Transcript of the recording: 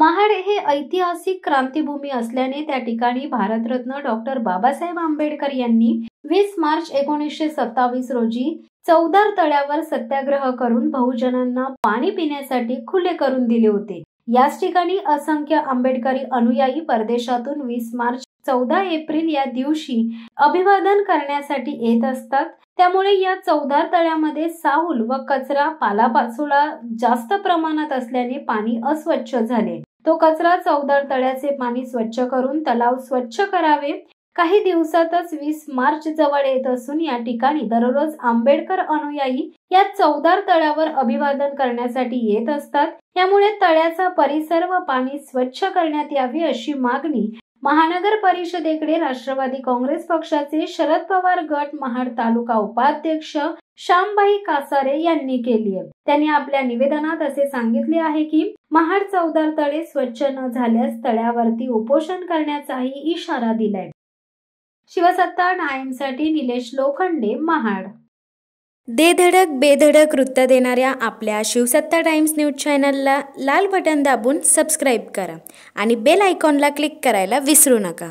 महाड हे ऐतिहासिक क्रांतिभूमी असल्याने त्या ठिकाणी भारतरत्न डॉक्टर बाबासाहेब आंबेडकर यांनी 20 मार्च 1927 रोजी चौदार तळ्यावर सत्याग्रह करून बहुजनांना पाणी पिण्यासाठी खुले करून दिले होते। याच ठिकाणी असंख्य आंबेडकरी अनुयायी परदेशातून 20 मार्च 14 एप्रिल या दिवशी अभिवादन करण्यासाठी येत असतात। त्यामुळे या चौदार तळ्यामध्ये साहूल व कचरा पालापाचोळा जास्त प्रमाणात असल्याने पाणी अस्वच्छ झाले। तो कचरा चौदार तळ्याचे पाणी स्वच्छ करून तलाव स्वच्छ करावे। काही दिवसातच 20 मार्च जवळ येत असून या ठिकाणी दररोज आंबेडकर अनुयायी या चौदार तळ्यावर अभिवादन करण्यासाठी येत असतात। यामुळे तळ्याचा परिसर व पाणी स्वच्छ करण्यात यावे अशी मागणी महानगर परिषदेकडे राष्ट्रवादी काँग्रेस पक्षाचे शरद पवार गट महाड तालुका उपाध्यक्ष श्यामबाई कासारे यांनी केली आहे। त्यांनी आपल्या निवेदनात असे सांगितले आहे की महाड चौदार तळे स्वच्छ न झाल्यास तळ्यावरती उपोषण करण्याचाही इशारा दिलाय। शिवसत्ता टाइम्ससाठी निलेश लोखंडे, महाड। दे धडक बेधडक वृत्त देणाऱ्या आपल्या शिवसत्ता टाइम्स न्यूज चॅनलला लाल बटन दाबून सबस्क्राईब करा आणि बेल आयकॉनला क्लिक करायला विसरू नका।